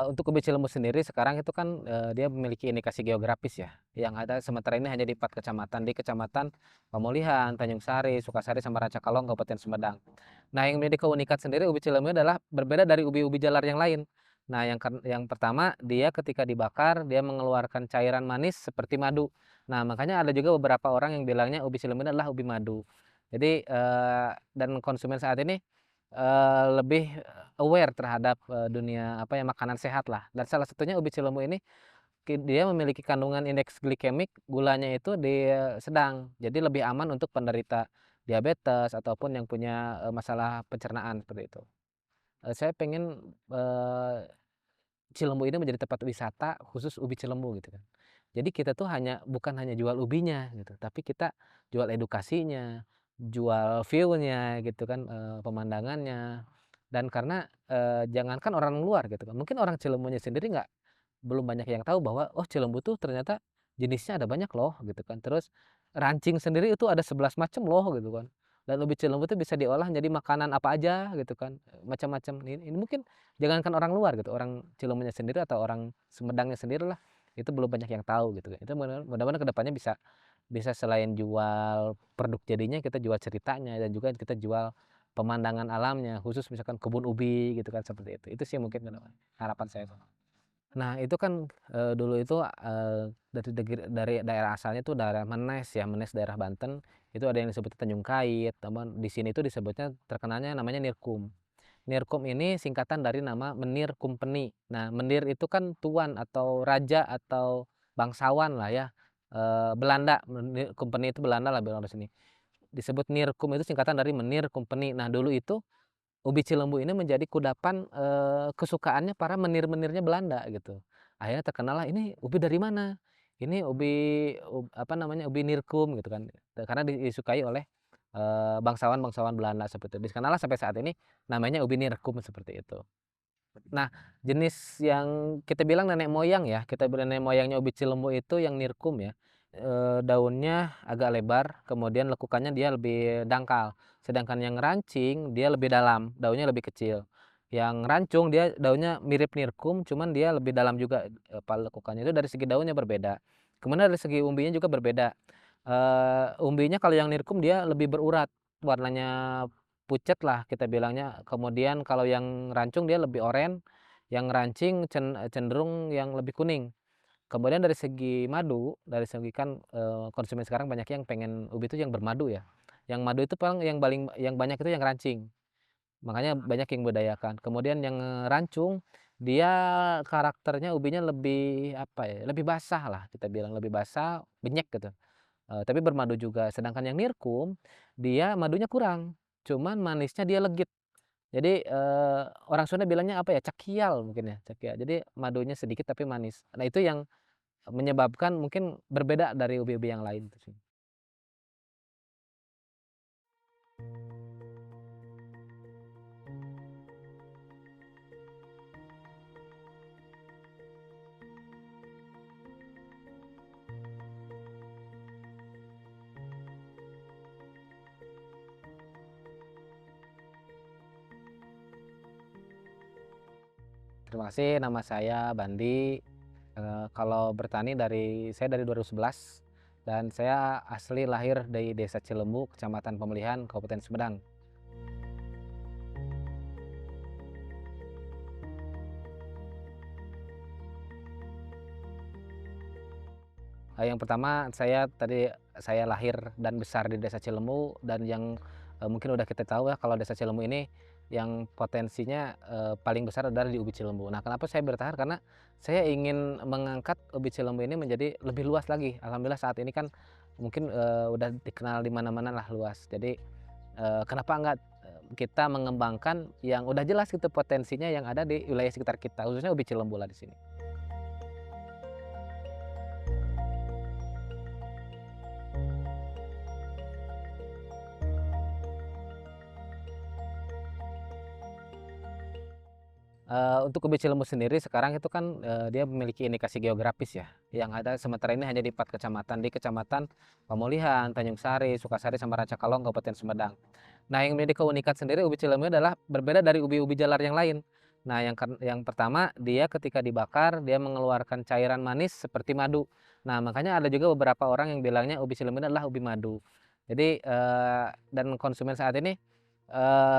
Untuk ubi Cilembu sendiri sekarang itu kan, dia memiliki indikasi geografis ya, yang ada sementara ini hanya di 4 kecamatan, di Kecamatan Pemulihan, Tanjung Sari, Sukasari, sama Rancakalong, Kabupaten Sumedang. Nah, yang menjadi keunikan sendiri ubi Cilembu adalah berbeda dari ubi-ubi jalar yang lain. Nah, yang pertama, dia ketika dibakar, dia mengeluarkan cairan manis seperti madu. Nah, makanya ada juga beberapa orang yang bilangnya ubi Cilembu ini adalah ubi madu. Jadi, dan konsumen saat ini, lebih aware terhadap, dunia apa ya, makanan sehat lah, dan salah satunya ubi Cilembu ini dia memiliki kandungan indeks glikemik gulanya itu sedang, jadi lebih aman untuk penderita diabetes ataupun yang punya, masalah pencernaan seperti itu. Saya pengen, Cilembu ini menjadi tempat wisata khusus ubi Cilembu gitu kan. Jadi kita tuh bukan hanya jual ubinya gitu, tapi kita jual edukasinya, jual view-nya gitu kan, pemandangannya. Dan karena, jangankan orang luar gitu kan, mungkin orang Cilembunya sendiri belum banyak yang tahu bahwa, oh, Cilembu tuh ternyata jenisnya ada banyak loh gitu kan. Terus rancing sendiri itu ada 11 macam loh gitu kan. Dan ubi Cilembu tuh bisa diolah jadi makanan apa aja gitu kan, macam-macam. Ini mungkin jangankan orang luar gitu, orang Cilembunya sendiri atau orang Sumedangnya sendirilah, itu belum banyak yang tahu gitu kan. Itu mudah-mudahan ke depannya bisa bisa selain jual produk jadinya, kita jual ceritanya dan juga kita jual pemandangan alamnya, khusus misalkan kebun ubi gitu kan, seperti itu. Itu sih mungkin ke depan harapan saya. Nah, itu kan, dulu itu, dari daerah asalnya tuh daerah Menes ya, Menes daerah Banten, itu ada yang disebut Tanjung Kait, teman di sini tuh disebutnya terkenalnya namanya Nirkum. Nirkum ini singkatan dari nama Menir Kumpeni. Nah, Menir itu kan tuan atau raja atau bangsawan lah ya, Belanda, Kumpeni itu Belanda lah bilang di sini. Disebut Nirkum itu singkatan dari Menir Kumpeni. Nah, dulu itu ubi Cilembu ini menjadi kudapan, kesukaannya para menir-menirnya Belanda gitu. Akhirnya terkenallah, "Ini ubi dari mana? Ini ubi apa namanya, ubi Nirkum," gitu kan. Karena disukai oleh, bangsawan-bangsawan Belanda seperti itu. Dikenallah sampai saat ini namanya ubi Nirkum seperti itu. Nah, jenis yang kita bilang nenek moyang ya, kita bilang nenek moyangnya ubi Cilembu itu yang Nirkum ya, daunnya agak lebar, kemudian lekukannya dia lebih dangkal. Sedangkan yang rancing dia lebih dalam, daunnya lebih kecil. Yang rancung dia daunnya mirip Nirkum, cuman dia lebih dalam juga, lekukannya itu dari segi daunnya berbeda. Kemudian dari segi umbinya juga berbeda. Umbinya kalau yang Nirkum dia lebih berurat, warnanya pucet lah kita bilangnya, kemudian kalau yang rancung dia lebih oranye, yang rancing cenderung yang lebih kuning. Kemudian dari segi madu, dari segi kan, konsumen sekarang banyak yang pengen ubi itu yang bermadu ya. Yang madu itu paling yang banyak itu yang rancing, makanya banyak yang membudidayakan. Kemudian yang, rancung, dia karakternya ubinya lebih apa ya, lebih basah lah kita bilang, lebih basah, benyek gitu. Tapi bermadu juga. Sedangkan yang Nirkum, dia madunya kurang, cuman manisnya dia legit. Jadi, orang Sunda bilangnya apa ya, cakial mungkin ya, cakial. Jadi madunya sedikit tapi manis. Nah, itu yang menyebabkan mungkin berbeda dari ubi-ubi yang lain itu sih. Terima kasih, nama saya Bandi. Kalau bertani saya dari 2011 dan saya asli lahir dari Desa Cilembu, Kecamatan Pemulihan, Kabupaten Sumedang. Yang pertama saya lahir dan besar di Desa Cilembu, dan yang, mungkin udah kita tahu ya kalau Desa Cilembu ini yang potensinya, paling besar adalah di ubi Cilembu. Nah, kenapa saya bertahan? Karena saya ingin mengangkat ubi Cilembu ini menjadi lebih luas lagi. Alhamdulillah saat ini kan mungkin, udah dikenal di mana-mana lah luas. Jadi, kenapa enggak, kita mengembangkan yang udah jelas gitu potensinya yang ada di wilayah sekitar kita, khususnya ubi Cilembu lah di sini. Untuk ubi Cilembu sendiri sekarang itu kan, dia memiliki indikasi geografis ya, yang ada sementara ini hanya di 4 kecamatan, di Kecamatan Pemulihan, Tanjung Sari, Sukasari, sama Rancakalong, Kabupaten Sumedang. Nah, yang menjadi keunikan sendiri ubi Cilembu adalah berbeda dari ubi-ubi jalar yang lain. Nah, yang pertama dia ketika dibakar dia mengeluarkan cairan manis seperti madu. Nah, makanya ada juga beberapa orang yang bilangnya ubi cilembu ini adalah ubi madu. Jadi, dan konsumen saat ini,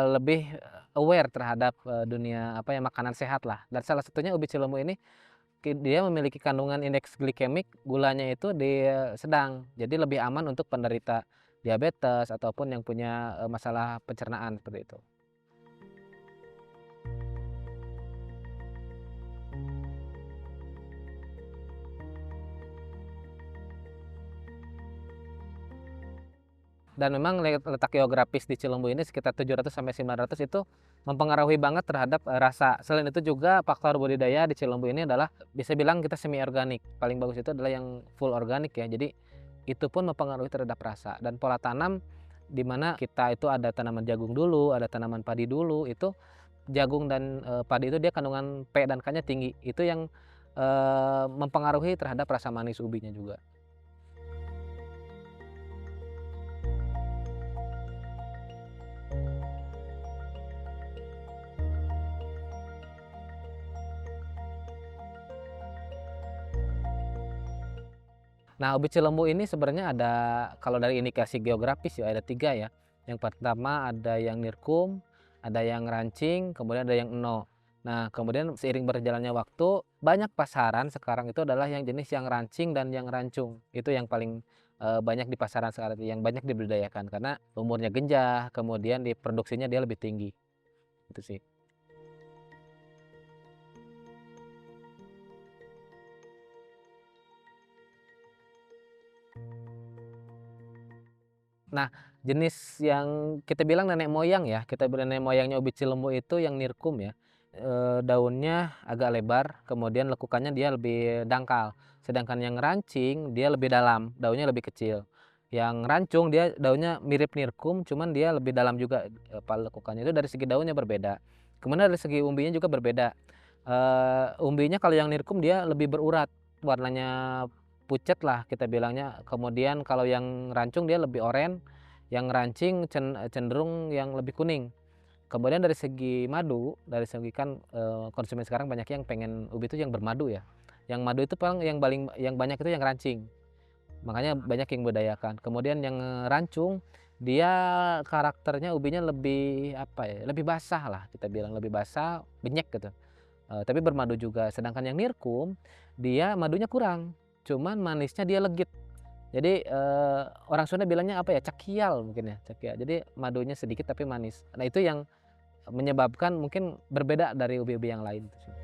lebih aware terhadap, dunia apa ya, makanan sehat lah. Dan salah satunya ubi cilembu ini dia memiliki kandungan indeks glikemik gulanya itu sedang. Jadi lebih aman untuk penderita diabetes ataupun yang punya, masalah pencernaan seperti itu. Dan memang letak geografis di Cilembu ini sekitar 700 sampai 900 itu mempengaruhi banget terhadap, rasa. Selain itu juga faktor budidaya di Cilembu ini adalah bisa bilang kita semi organik. Paling bagus itu adalah yang full organik ya. Jadi itu pun mempengaruhi terhadap rasa dan pola tanam di mana kita itu ada tanaman jagung dulu, ada tanaman padi dulu, itu jagung dan, padi itu dia kandungan P dan K-nya tinggi. Itu yang, mempengaruhi terhadap rasa manis ubinya juga. Nah, ubi cilembu ini sebenarnya ada kalau dari indikasi geografis ya ada 3 ya. Yang pertama ada yang nirkum, ada yang rancing, kemudian ada yang eno. Nah, kemudian seiring berjalannya waktu, banyak pasaran sekarang itu adalah yang jenis yang rancing dan yang rancung. Itu yang paling, banyak di pasaran sekarang itu, yang banyak dibudidayakan karena umurnya genjah, kemudian produksinya dia lebih tinggi, itu sih. Nah, jenis yang kita bilang nenek moyang ya, kita bilang nenek moyangnya ubi cilembu itu yang nirkum ya, daunnya agak lebar, kemudian lekukannya dia lebih dangkal. Sedangkan yang rancing dia lebih dalam, daunnya lebih kecil. Yang rancung dia daunnya mirip nirkum, cuman dia lebih dalam juga, lekukannya itu dari segi daunnya berbeda. Kemudian dari segi umbinya juga berbeda. Umbinya kalau yang nirkum dia lebih berurat, warnanya pucet lah kita bilangnya. Kemudian kalau yang rancung dia lebih oranye, yang rancing cenderung yang lebih kuning. Kemudian dari segi madu, dari segi kan, konsumen sekarang banyak yang pengen ubi itu yang bermadu ya. Yang madu itu paling yang banyak itu yang rancing, makanya banyak yang membudidayakan. Kemudian yang, rancung, dia karakternya ubinya lebih apa ya, lebih basah lah kita bilang, lebih basah, benyek gitu. Tapi bermadu juga. Sedangkan yang nirkum, dia madunya kurang, cuman manisnya dia legit. Jadi, orang Sunda bilangnya apa ya, cakial mungkin ya, cakial. Jadi madunya sedikit tapi manis. Nah itu yang menyebabkan mungkin berbeda dari ubi-ubi yang lain itu sih.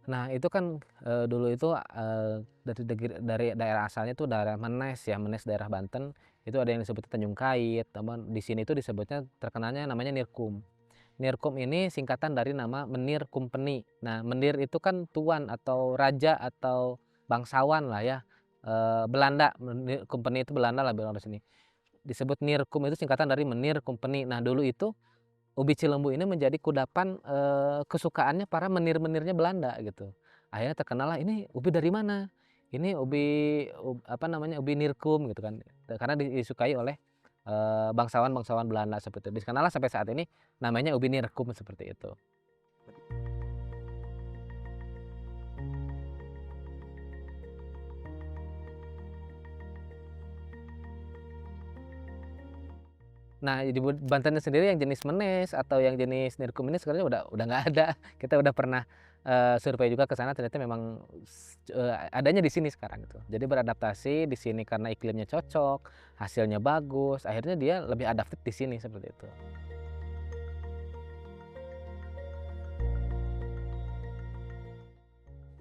Nah itu kan, dulu itu, dari daerah asalnya itu daerah Menes ya, Menes daerah Banten, itu ada yang disebut Tanjung Kait, teman di sini itu disebutnya terkenalnya namanya Nirkum. Nirkum ini singkatan dari nama Menir Kumpeni. Nah, Menir itu kan tuan atau raja atau bangsawan lah ya, Belanda, Kumpeni itu Belanda lah bilang di sini. Disebut Nirkum itu singkatan dari Menir Kumpeni. Nah, dulu itu ubi cilembu ini menjadi kudapan, kesukaannya para menir-menirnya Belanda gitu. Akhirnya terkenallah, "Ini ubi dari mana? Ini ubi apa namanya, ubi Nirkum," gitu kan. Karena disukai oleh, bangsawan-bangsawan Belanda seperti itu. Dikenallah sampai saat ini namanya ubi Nirkum seperti itu. Nah, di Bantennya sendiri yang jenis Menes atau yang jenis Nirkum ini sebenarnya udah nggak ada. Kita udah pernah, survei juga ke sana ternyata memang adanya di sini sekarang gitu. Jadi beradaptasi di sini karena iklimnya cocok, hasilnya bagus, akhirnya dia lebih adaptif di sini seperti itu.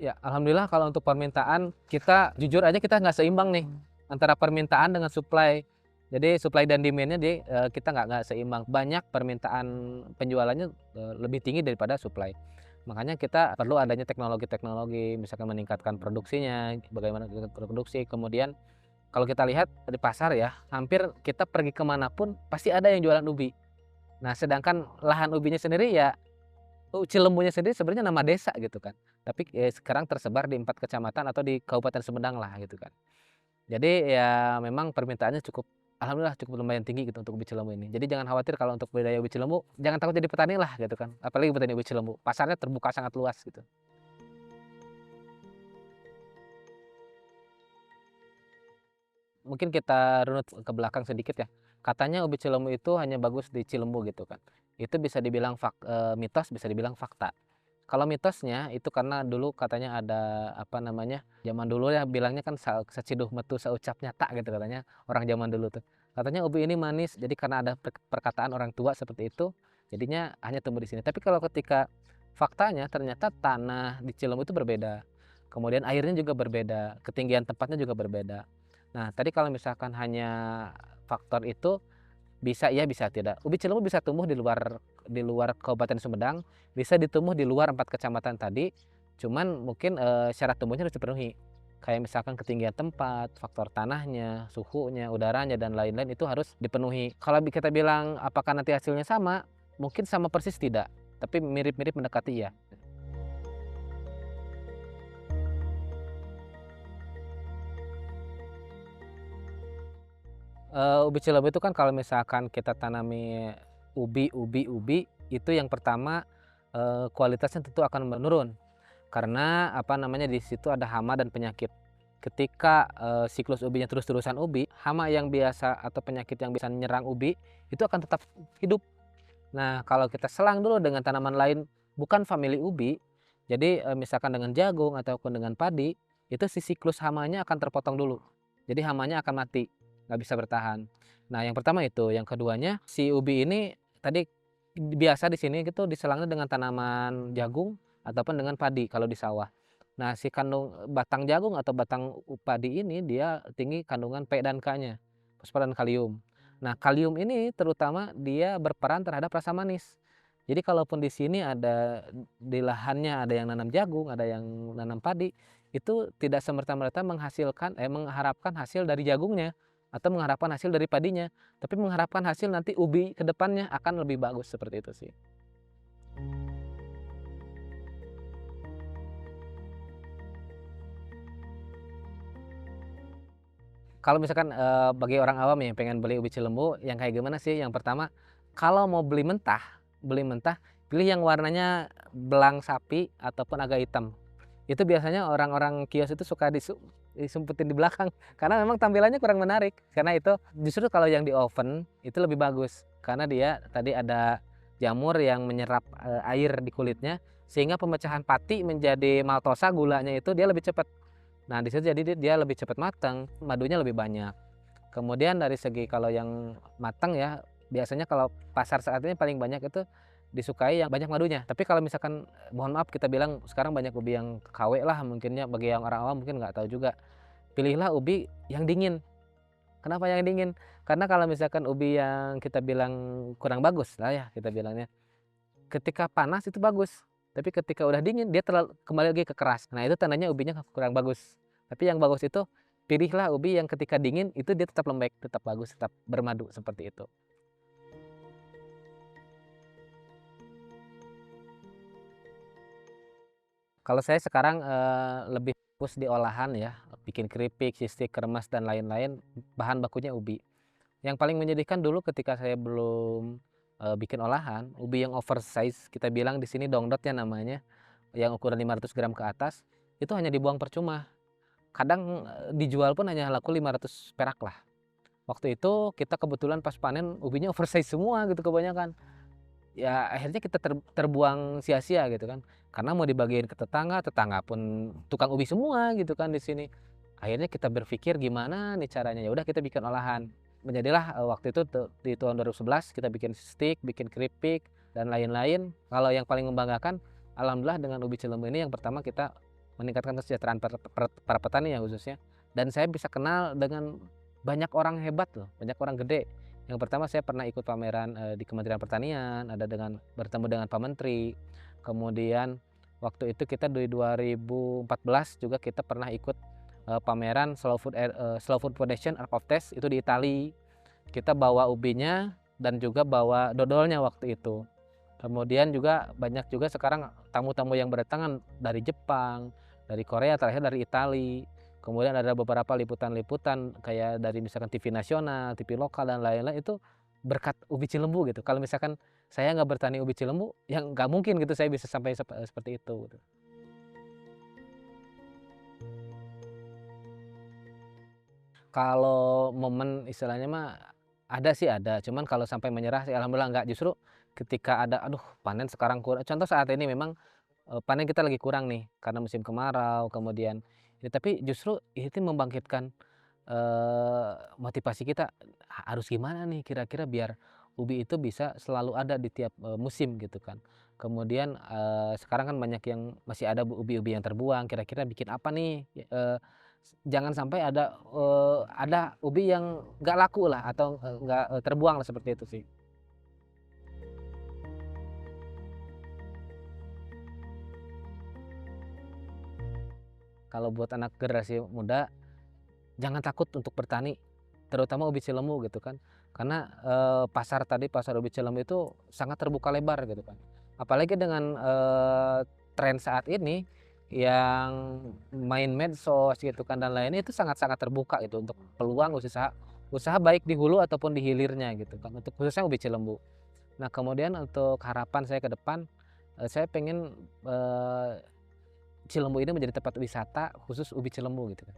Ya, alhamdulillah kalau untuk permintaan kita jujur aja kita nggak seimbang nih antara permintaan dengan supply. Jadi supply dan demand-nya kita nggak seimbang. Banyak permintaan penjualannya, lebih tinggi daripada supply. Makanya kita perlu adanya teknologi-teknologi, misalkan meningkatkan produksinya, bagaimana kita produksi. Kemudian kalau kita lihat di pasar ya, hampir kita pergi kemana pun pasti ada yang jualan ubi. Nah, sedangkan lahan ubinya sendiri ya, Cilembunya sendiri sebenarnya nama desa gitu kan. Tapi, sekarang tersebar di 4 kecamatan atau di Kabupaten Sumedang lah gitu kan. Jadi ya memang permintaannya cukup alhamdulillah cukup lumayan tinggi gitu untuk ubi cilembu ini. Jadi jangan khawatir kalau untuk budidaya ubi cilembu, jangan takut jadi petani lah gitu kan, apalagi petani ubi cilembu, pasarnya terbuka sangat luas gitu. Mungkin kita runut ke belakang sedikit ya, katanya ubi cilembu itu hanya bagus di Cilembu gitu kan. Itu bisa dibilang mitos, bisa dibilang fakta. Kalau mitosnya itu karena dulu katanya ada, apa namanya, zaman dulu ya bilangnya kan "saciduh metu saucap nyata" gitu katanya orang zaman dulu tuh. Katanya ubi ini manis, jadi karena ada perkataan orang tua seperti itu, jadinya hanya tumbuh di sini. Tapi kalau ketika faktanya ternyata tanah di Cilembu itu berbeda, kemudian airnya juga berbeda, ketinggian tempatnya juga berbeda. Nah, tadi kalau misalkan hanya faktor itu, bisa iya, bisa tidak. Ubi cilembu bisa tumbuh di luar Kabupaten Sumedang, bisa ditumbuh di luar 4 kecamatan tadi, cuman mungkin, syarat tumbuhnya harus dipenuhi. Kayak misalkan ketinggian tempat, faktor tanahnya, suhunya, udaranya, dan lain-lain itu harus dipenuhi. Kalau kita bilang apakah nanti hasilnya sama, mungkin sama persis tidak, tapi mirip-mirip mendekati iya. Ubi cilembu itu kan kalau misalkan kita tanami ubi, itu yang pertama, kualitasnya tentu akan menurun. Karena apa namanya, di situ ada hama dan penyakit. Ketika, siklus ubinya terus-terusan ubi, hama yang biasa atau penyakit yang bisa menyerang ubi, itu akan tetap hidup. Nah, kalau kita selang dulu dengan tanaman lain bukan famili ubi, jadi, misalkan dengan jagung ataupun dengan padi, itu si siklus hamanya akan terpotong dulu. Jadi hamanya akan mati, nggak bisa bertahan. Nah, yang pertama itu. Yang keduanya, si ubi ini tadi biasa di sini gitu diselangnya dengan tanaman jagung ataupun dengan padi kalau di sawah. Nah, si kandung batang jagung atau batang padi ini dia tinggi kandungan P dan K-nya, fosfor dan kalium. Nah, kalium ini terutama dia berperan terhadap rasa manis. Jadi kalaupun di sini ada di lahannya ada yang nanam jagung, ada yang nanam padi, itu tidak semerta-merta mengharapkan hasil dari jagungnya atau mengharapkan hasil dari padinya, tapi mengharapkan hasil nanti ubi ke depannya akan lebih bagus, seperti itu sih. Kalau misalkan, bagi orang awam yang pengen beli ubi cilembu yang kayak gimana sih? Yang pertama, kalau mau beli mentah, pilih yang warnanya belang sapi ataupun agak hitam. Itu biasanya orang-orang kios itu suka disumputin di belakang, karena memang tampilannya kurang menarik. Karena itu justru kalau yang di oven itu lebih bagus, karena dia tadi ada jamur yang menyerap, air di kulitnya, sehingga pemecahan pati menjadi maltosa, gulanya itu dia lebih cepat. Nah, di situ jadi dia lebih cepat matang, madunya lebih banyak. Kemudian dari segi kalau yang matang ya, biasanya kalau pasar saat ini paling banyak itu disukai yang banyak madunya. Tapi kalau misalkan, mohon maaf kita bilang sekarang banyak ubi yang KW lah mungkinnya, bagi yang orang awam mungkin nggak tahu juga. Pilihlah ubi yang dingin. Kenapa yang dingin? Karena kalau misalkan ubi yang kita bilang kurang bagus lah ya kita bilangnya, ketika panas itu bagus, tapi ketika udah dingin dia kembali lagi ke keras. Nah, itu tandanya ubinya kurang bagus. Tapi yang bagus itu pilihlah ubi yang ketika dingin itu dia tetap lembek, tetap bagus, tetap bermadu seperti itu. Kalau saya sekarang, lebih fokus di olahan ya, bikin keripik, sistik, kremes, dan lain-lain, bahan bakunya ubi. Yang paling menyedihkan dulu ketika saya belum, bikin olahan, ubi yang oversize, kita bilang di sini dongdot ya namanya, yang ukuran 500 gram ke atas, itu hanya dibuang percuma. Kadang, dijual pun hanya laku 500 perak lah. Waktu itu kita kebetulan pas panen ubinya oversize semua gitu kebanyakan. Ya akhirnya kita terbuang sia-sia gitu kan. Karena mau dibagiin ke tetangga, tetangga pun tukang ubi semua gitu kan di sini. Akhirnya kita berpikir gimana nih caranya, ya udah kita bikin olahan. Menjadilah, waktu itu di tahun 2011 kita bikin stik, bikin keripik, dan lain-lain. Kalau yang paling membanggakan, alhamdulillah dengan ubi cilembu ini yang pertama kita meningkatkan kesejahteraan para petani ya khususnya. Dan saya bisa kenal dengan banyak orang hebat loh, banyak orang gede. Yang pertama saya pernah ikut pameran, di Kementerian Pertanian, ada bertemu dengan Pak Menteri. Kemudian waktu itu kita di 2014 juga kita pernah ikut, pameran Slow Food Foundation Art of Taste itu di Italia. Kita bawa ubinya dan juga bawa dodolnya waktu itu. Kemudian juga banyak juga sekarang tamu-tamu yang berdatangan dari Jepang, dari Korea, terakhir dari Italia. Kemudian ada beberapa liputan-liputan kayak dari misalkan TV nasional, TV lokal dan lain-lain itu berkat ubi Cilembu gitu. Kalau misalkan saya nggak bertani ubi Cilembu, ya nggak mungkin gitu saya bisa sampai seperti itu gitu. Kalau momen istilahnya mah ada sih ada, cuman kalau sampai menyerah sih alhamdulillah enggak, justru ketika ada, aduh panen sekarang kurang contoh saat ini memang, panen kita lagi kurang nih karena musim kemarau kemudian ya tapi justru itu membangkitkan, motivasi kita, harus gimana nih kira-kira biar ubi itu bisa selalu ada di tiap, musim gitu kan. Kemudian, sekarang kan banyak yang masih ada ubi-ubi yang terbuang, kira-kira bikin apa nih, jangan sampai ada ubi yang nggak laku lah atau, nggak, terbuang lah seperti itu sih. Kalau buat anak generasi muda, jangan takut untuk bertani, terutama ubi Cilembu gitu kan. Karena, pasar ubi Cilembu itu sangat terbuka lebar gitu kan. Apalagi dengan, tren saat ini yang main medsos gitu kan dan lainnya itu sangat-sangat terbuka gitu untuk peluang usaha usaha baik di hulu ataupun di hilirnya gitu kan, untuk khususnya ubi Cilembu. Nah kemudian untuk harapan saya ke depan, saya pengen, Cilembu ini menjadi tempat wisata khusus ubi Cilembu gitu kan.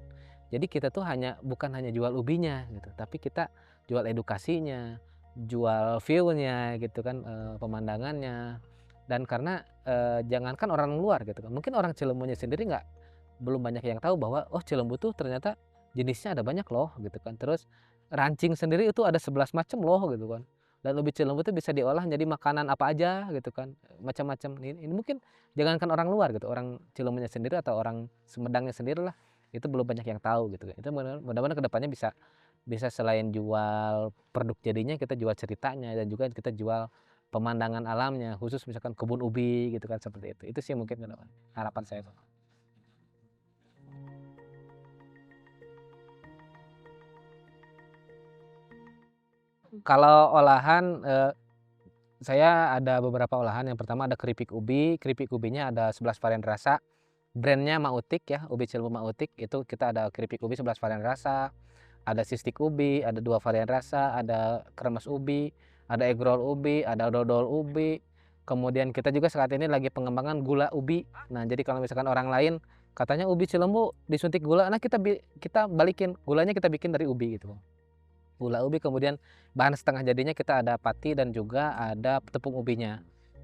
Jadi kita tuh bukan hanya jual ubinya gitu, tapi kita jual edukasinya, jual view-nya gitu kan, pemandangannya. Dan karena, jangankan orang luar gitu kan, mungkin orang Cilembunya sendiri belum banyak yang tahu bahwa, oh Cilembu tuh ternyata jenisnya ada banyak loh gitu kan. Terus rancing sendiri itu ada 11 macam loh gitu kan. Dan ubi Cilembu itu bisa diolah jadi makanan apa aja gitu kan, macam-macam. Ini mungkin jangankan orang luar gitu, orang Cilembunya sendiri atau orang Sumedangnya sendirilah, itu belum banyak yang tahu gitu kan. Itu mudah-mudahan ke depannya bisa bisa selain jual produk jadinya, kita jual ceritanya dan juga kita jual pemandangan alamnya, khusus misalkan kebun ubi gitu kan, seperti itu. Itu sih mungkin ke depan harapan saya tuh. Kalau olahan, saya ada beberapa olahan, yang pertama ada keripik ubinya ada 11 varian rasa, brand-nya Mautik ya, ubi Cilembu Mautik, itu kita ada keripik ubi 11 varian rasa, ada sistik ubi, ada 2 varian rasa, ada kremes ubi, ada egg roll ubi, ada dodol ubi, kemudian kita juga saat ini lagi pengembangan gula ubi. Nah, jadi kalau misalkan orang lain katanya ubi Cilembu disuntik gula, nah kita balikin, gulanya kita bikin dari ubi gitu. Gula ubi, kemudian bahan setengah jadinya kita ada pati dan juga ada tepung ubinya.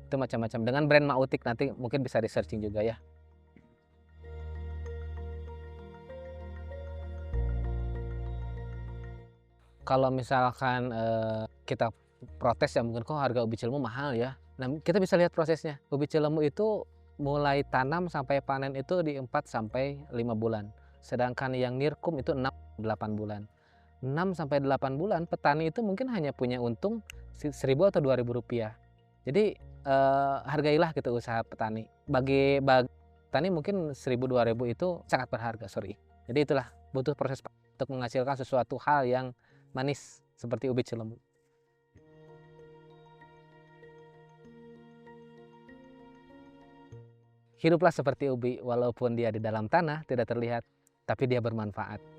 Itu macam-macam dengan brand Mautik, nanti mungkin bisa di-searching juga ya. Kalau misalkan, kita protes ya mungkin, "Kok harga ubi Cilembu mahal ya?" Nah, kita bisa lihat prosesnya. Ubi Cilembu itu mulai tanam sampai panen itu di 4 sampai 5 bulan. Sedangkan yang nirkum itu 6, 8 bulan. 6 sampai 8 bulan petani itu mungkin hanya punya untung 1.000 atau Rp2.000. Jadi, hargailah gitu usaha petani. Bagi petani mungkin 1.000, 2.000 itu sangat berharga, sorry. Jadi itulah, butuh proses untuk menghasilkan sesuatu hal yang manis seperti ubi Cilembu. Hiduplah seperti ubi, walaupun dia di dalam tanah tidak terlihat, tapi dia bermanfaat.